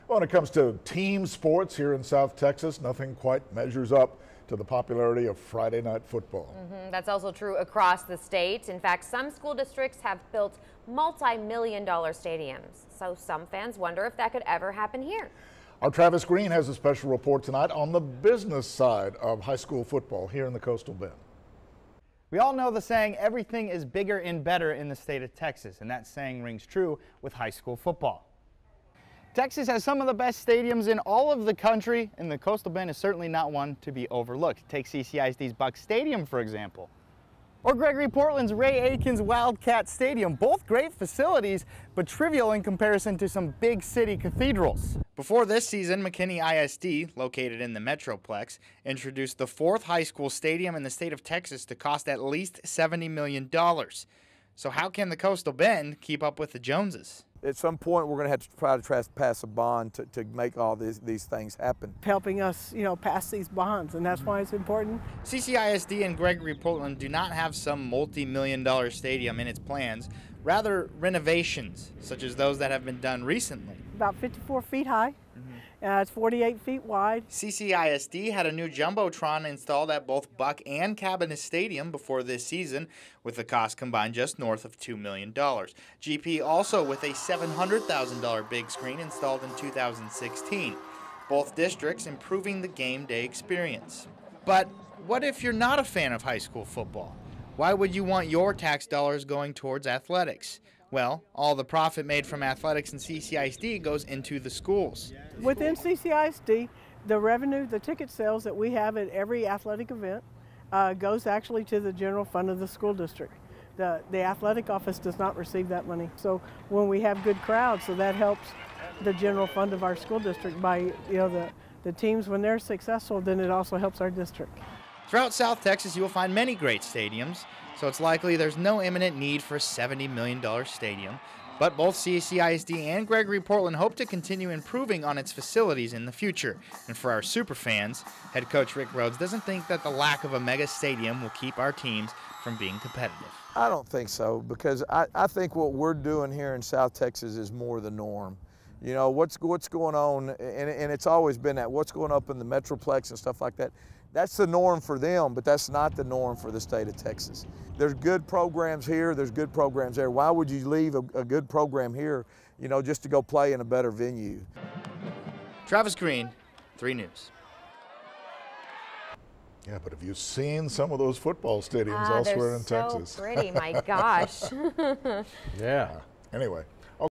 When it comes to team sports here in South Texas, nothing quite measures up to the popularity of Friday night football. That's also true across the state. In fact, some school districts have built multi-million-dollar stadiums. So some fans wonder if that could ever happen here. Our Travis Green has a special report tonight on the business side of high school football here in the Coastal Bend. We all know the saying, everything is bigger and better in the state of Texas, and that saying rings true with high school football. Texas has some of the best stadiums in all of the country, and the Coastal Bend is certainly not one to be overlooked. Take CCISD's Buck Stadium, for example, or Gregory Portland's Ray Aikens Wildcat Stadium. Both great facilities, but trivial in comparison to some big city cathedrals. Before this season, McKinney ISD, located in the Metroplex, introduced the 4th high school stadium in the state of Texas to cost at least $70 million. So how can the Coastal Bend keep up with the Joneses? At some point, we're going to have to try to pass a bond to make all these things happen. Helping us, pass these bonds, and that's why it's important. CCISD and Gregory Portland do not have some multi-million-dollar stadium in its plans, rather renovations, such as those that have been done recently. About 54 feet high. It's 48 feet wide. CCISD had a new Jumbotron installed at both Buck and Cabana Stadium before this season, with the cost combined just north of $2 million. GP also with a $700,000 big screen installed in 2016. Both districts improving the game day experience. But what if you're not a fan of high school football? Why would you want your tax dollars going towards athletics? Well, all the profit made from athletics and CCISD goes into the schools. Within CCISD, the revenue, the ticket sales that we have at every athletic event goes actually to the general fund of the school district. The athletic office does not receive that money. So when we have good crowds, so that helps the general fund of our school district by, the teams, when they're successful, then it also helps our district. Throughout South Texas, you will find many great stadiums, so it's likely there's no imminent need for a $70 million stadium. But both CCISD and Gregory Portland hope to continue improving on its facilities in the future. And for our super fans, head coach Rick Rhodes doesn't think that the lack of a mega stadium will keep our teams from being competitive. I don't think so, because I think what we're doing here in South Texas is more the norm. What's going on, and it's always been that, what's going up in the Metroplex and stuff like that. That's the norm for them, but that's not the norm for the state of Texas. There's good programs here, there's good programs there. Why would you leave a good program here, just to go play in a better venue? Travis Green, 3 News. Yeah, but have you seen some of those football stadiums elsewhere in Texas? They're so pretty, my gosh. Yeah. Anyway.